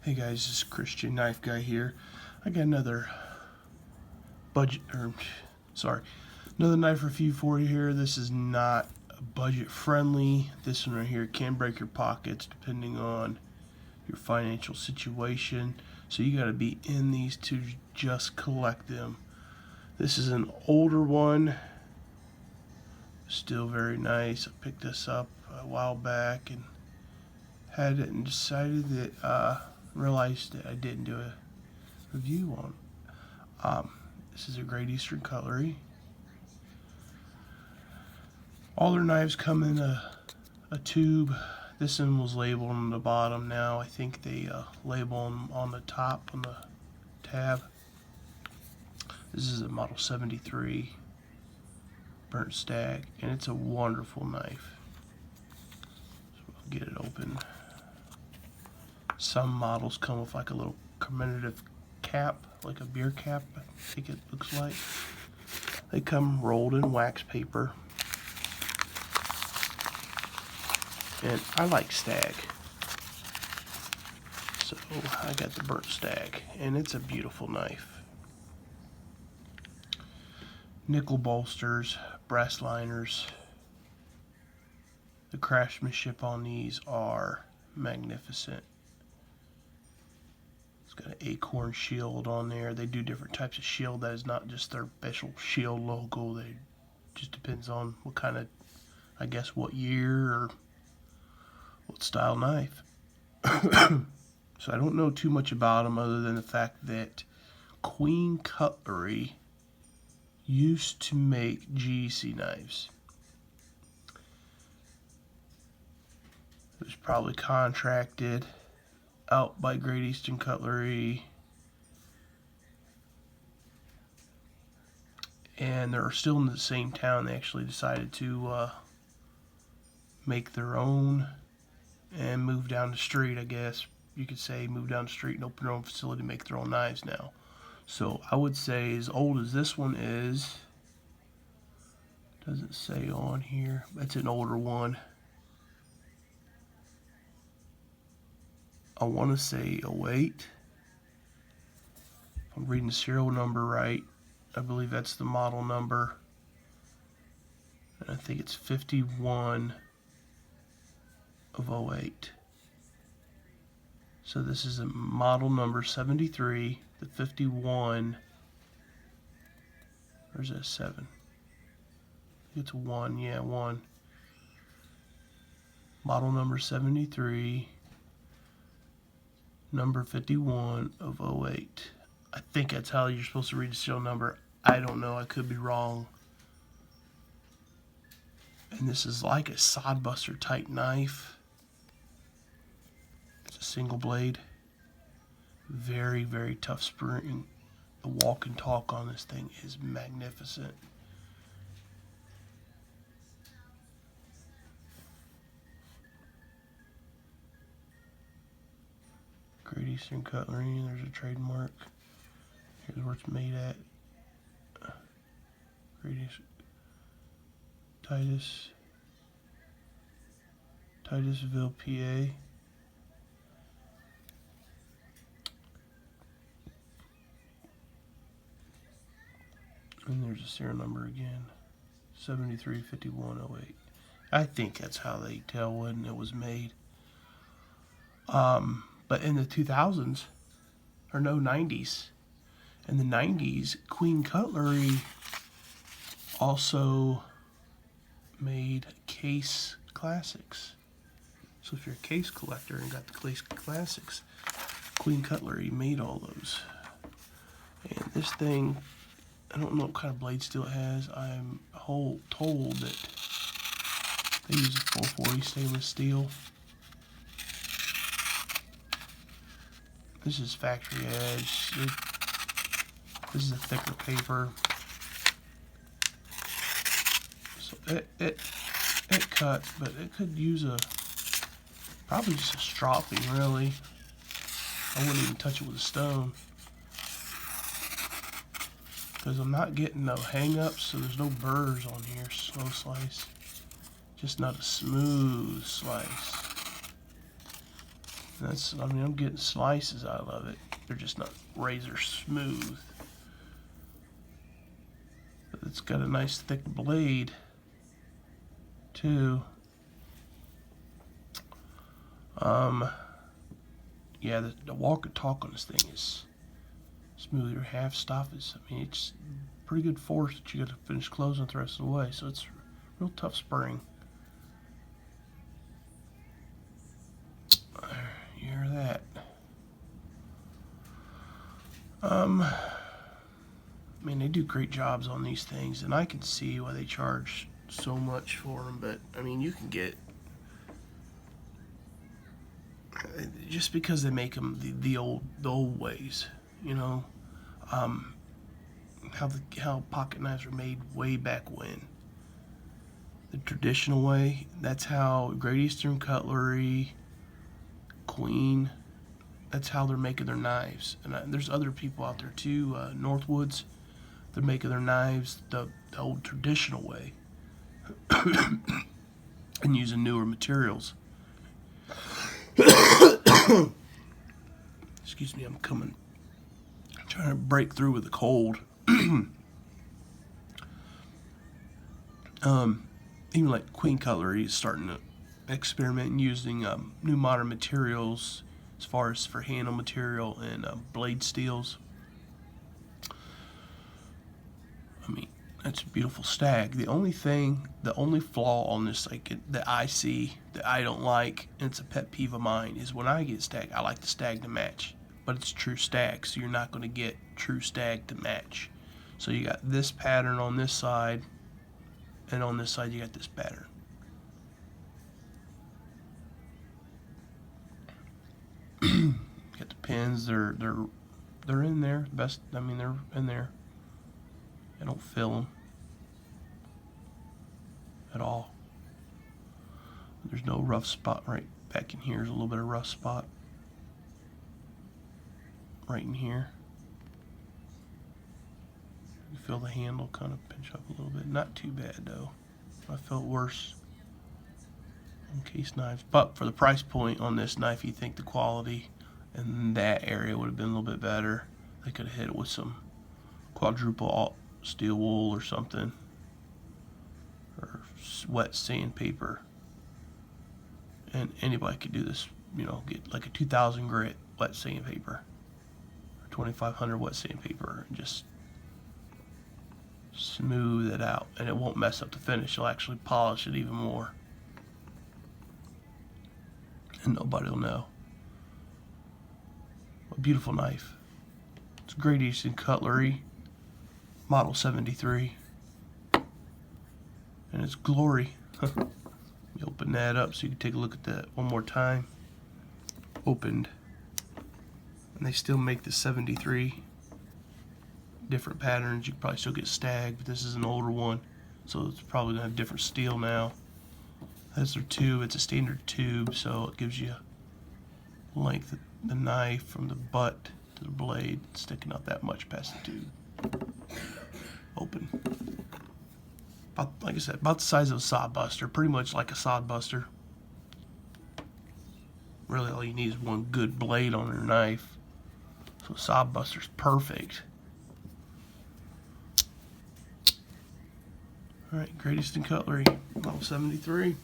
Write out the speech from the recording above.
Hey guys, this is Christian Knife Guy here. I got another another knife review for you here. This is not budget friendly. This one right here can break your pockets depending on your financial situation. So you got to be in these to just collect them. This is an older one, still very nice. I picked this up a while back and had it and decided that realized that I didn't do a review on. This is a Great Eastern Cutlery. All their knives come in a tube. This one was labeled on the bottom. Now I think they label them on the top on the tab. This is a model 73 burnt stag, and it's a wonderful knife. So we'll get it open. Some models come with like a little commemorative cap, like a beer cap, I think it looks like. They come rolled in wax paper. And I like stag. So I got the burnt stag, and it's a beautiful knife. Nickel bolsters, brass liners. The craftsmanship on these are magnificent. Got an acorn shield on there. They do different types of shield. That is not just their special shield logo. They just depends on what kind of, I guess, what year or what style knife. So I don't know too much about them other than the fact that Queen Cutlery used to make GEC knives. It was probably contracted out by Great Eastern Cutlery, and they're still in the same town. They actually decided to make their own and move down the street, I guess you could say, move down the street and open their own facility to make their own knives now. So I would say, as old as this one is, doesn't say on here, it's an older one. I want to say 08. If I'm reading the serial number right, I believe that's the model number. And I think it's 51 of 08. So this is a model number 73, the 51. Where's that 7? It's 1, yeah, 1. Model number 73. Number 51 of 08. I think that's how you're supposed to read the serial number. I don't know. I could be wrong. And this is like a sodbuster type knife. It's a single blade. Very, very tough spring. The walk and talk on this thing is magnificent. Great Eastern Cutlery, there's a trademark. Here's where it's made at. Great Eastern. Titusville, PA. And there's a serial number again. 735108. I think that's how they tell when it was made. But in the 2000s, or no, 90s, in the 90s, Queen Cutlery also made case classics. So if you're a case collector and got the case classics, Queen Cutlery made all those. And this thing, I don't know what kind of blade steel it has. I'm told that they use a 440 stainless steel. This is factory edge. This is a thicker paper. So it cuts, but it could use probably just a stropping, really. I wouldn't even touch it with a stone, because I'm not getting no hang-ups, so there's no burrs on here. Slow slice. Just not a smooth slice. I mean, I'm getting slices out of it. They're just not razor smooth. But it's got a nice thick blade, too. Yeah, the walk and talk on this thing is smooth. Your half stop is, I mean, it's pretty good force that you got to finish closing the rest of the way. So it's real tough spring. You hear that? I mean, they do great jobs on these things, and I can see why they charge so much for them. But I mean, you can get, just because they make them the old ways, you know, how pocket knives were made way back when. The traditional way. That's how Great Eastern Cutlery, Queen. That's how they're making their knives. And there's other people out there too. Northwoods. They're making their knives the old traditional way, and using newer materials. Excuse me, I'm trying to break through with a cold. Even like Queen Cutlery is starting to experiment in using new modern materials as far as for handle material and blade steels. I mean, that's a beautiful stag. The only flaw on this, like that I see that I don't like, and it's a pet peeve of mine, is when I get stag, I like the stag to match, but it's true stag, so you're not going to get true stag to match. So you got this pattern on this side, and on this side you got this pattern. Got the pins. They're in there. Best. I mean, they're in there. I don't feel them at all. There's no rough spot right back in here. There's a little bit of rough spot right in here. You feel the handle kind of pinch up a little bit. Not too bad though. I felt worse on case knives. But for the price point on this knife, you think the quality in that area would have been a little bit better. They could have hit it with some quadruple steel wool or something, or wet sandpaper. And anybody could do this, you know, get like a 2000 grit wet sandpaper, or 2500 wet sandpaper, and just smooth it out, and it won't mess up the finish. You'll actually polish it even more, and nobody will know. A beautiful knife. It's Great Eastern Cutlery, model 73, and it's glory. You open that up so you can take a look at that one more time. Opened, and they still make the 73 different patterns. You can probably still get stag, but this is an older one, so it's probably gonna have different steel now. That's their tube. It's a standard tube, so it gives you length of the knife from the butt to the blade, sticking out that much past the tube. Open. About, like I said, about the size of a sod buster, pretty much like a sod buster. Really, all you need is one good blade on your knife. So a sod buster's perfect. All right, Great Eastern Cutlery, model 73.